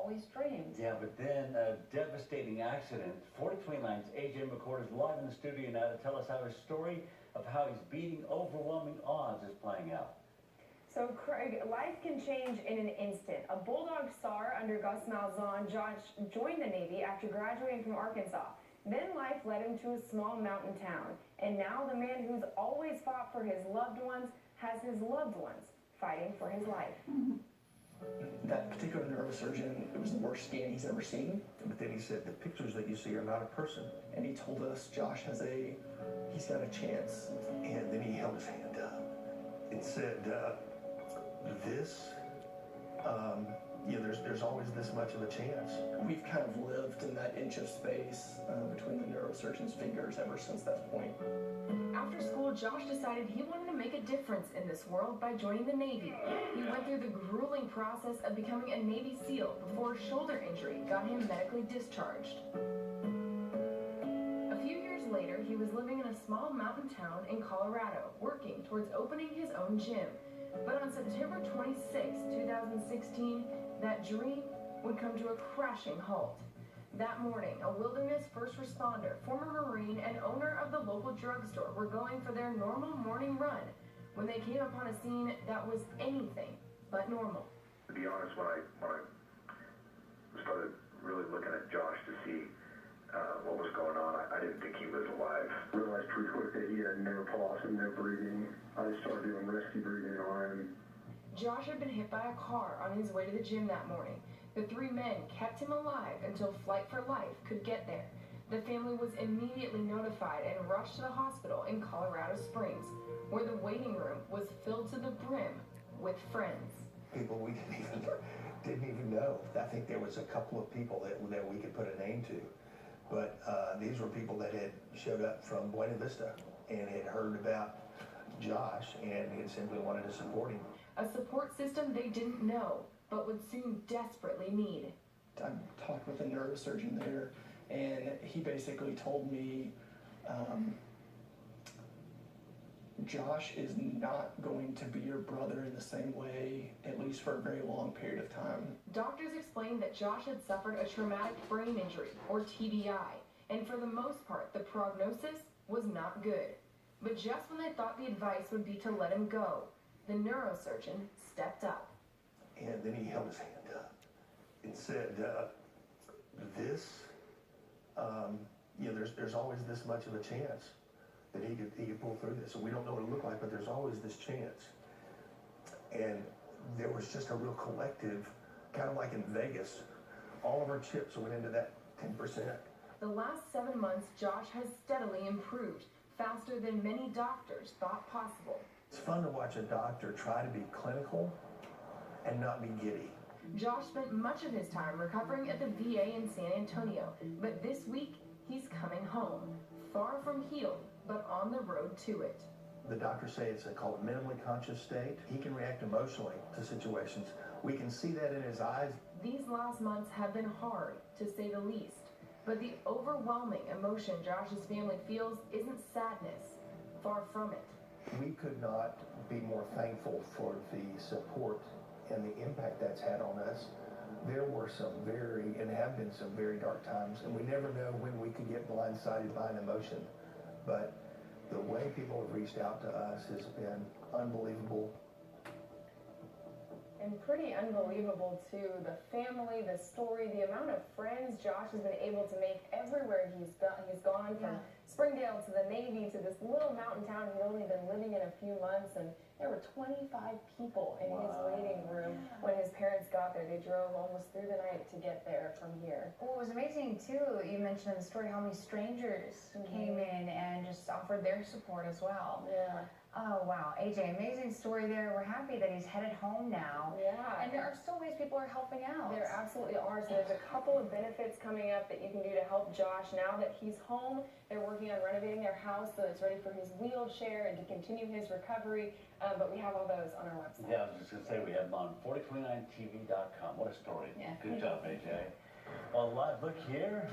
always dreamed. Yeah, but then a devastating accident. 4029's AJ McCord is live in the studio now to tell us how his story of how he's beating overwhelming odds is playing out. So, Craig, life can change in an instant. A Bulldog star under Gus Malzahn, Josh joined the Navy after graduating from Arkansas. Then life led him to a small mountain town. And now the man who's always fought for his loved ones has his loved ones fighting for his life. That particular neurosurgeon, it was the worst scan he's ever seen. But then he said, the pictures that you see are not a person. And he told us Josh he's got a chance. And then he held his hand up and said, there's always this much of a chance. We've kind of lived in that inch of space between the neurosurgeon's fingers ever since that point. After school, Josh decided he wanted to make a difference in this world by joining the Navy. He went through the grueling process of becoming a Navy SEAL before a shoulder injury got him medically discharged. A few years later, he was living in a small mountain town in Colorado, working towards opening his own gym. But on September 26, 2016, that dream would come to a crashing halt. That morning, a wilderness first responder, former Marine, and owner of the local drugstore were going for their normal morning run when they came upon a scene that was anything but normal. To be honest, when I started really looking at Josh to see what was going on, I didn't think he was alive. I realized pretty quick that he had no pulse and no breathing. I started doing rescue breathing on him. Josh had been hit by a car on his way to the gym that morning. The three men kept him alive until Flight for Life could get there. The family was immediately notified and rushed to the hospital in Colorado Springs, where the waiting room was filled to the brim with friends. People we didn't even know. I think there was a couple of people that we could put a name to. But these were people that had showed up from Buena Vista and had heard about Josh and had simply wanted to support him. A support system they didn't know, but would soon desperately need. I talked with a neurosurgeon there, and he basically told me Josh is not going to be your brother in the same way, at least for a very long period of time. Doctors explained that Josh had suffered a traumatic brain injury, or TBI, and for the most part, the prognosis was not good. But just when they thought the advice would be to let him go, the neurosurgeon stepped up. And then he held his hand up and said, there's always this much of a chance that he could pull through this. And we don't know what it'll look like, but there's always this chance. And there was just a real collective, kind of like in Vegas, all of our chips went into that 10%. The last 7 months, Josh has steadily improved, faster than many doctors thought possible. It's fun to watch a doctor try to be clinical and not be giddy. Josh spent much of his time recovering at the VA in San Antonio, but this week, he's coming home, far from healed, but on the road to it. The doctors say it's called a minimally conscious state. He can react emotionally to situations. We can see that in his eyes. These last months have been hard, to say the least. But the overwhelming emotion Josh's family feels isn't sadness. Far from it. We could not be more thankful for the support and the impact that's had on us. There were and have been some very dark times, and we never know when we could get blindsided by an emotion. But the way people have reached out to us has been unbelievable. And pretty unbelievable, too. The family, the story, the amount of friends Josh has been able to make everywhere he's gone from Springdale to the Navy to this little mountain town he'd only been living in a few months. And there were 25 people in his waiting room when his parents got there. They drove almost through the night to get there from here. What was amazing, too, you mentioned in the story how many strangers came in and just offered their support as well. Yeah. Oh, wow. AJ, amazing story there. We're happy that he's headed home now. Yeah. And there are still ways people are helping out. There absolutely are. So there's a couple of benefits coming up that you can do to help Josh. Now that he's home, they're working on renovating their house so it's ready for his wheelchair and to continue his recovery. But we have all those on our website. Yeah, I was just going to say, we have them on 4029tv.com. What a story. Yeah. Good job, AJ. Well, live look here.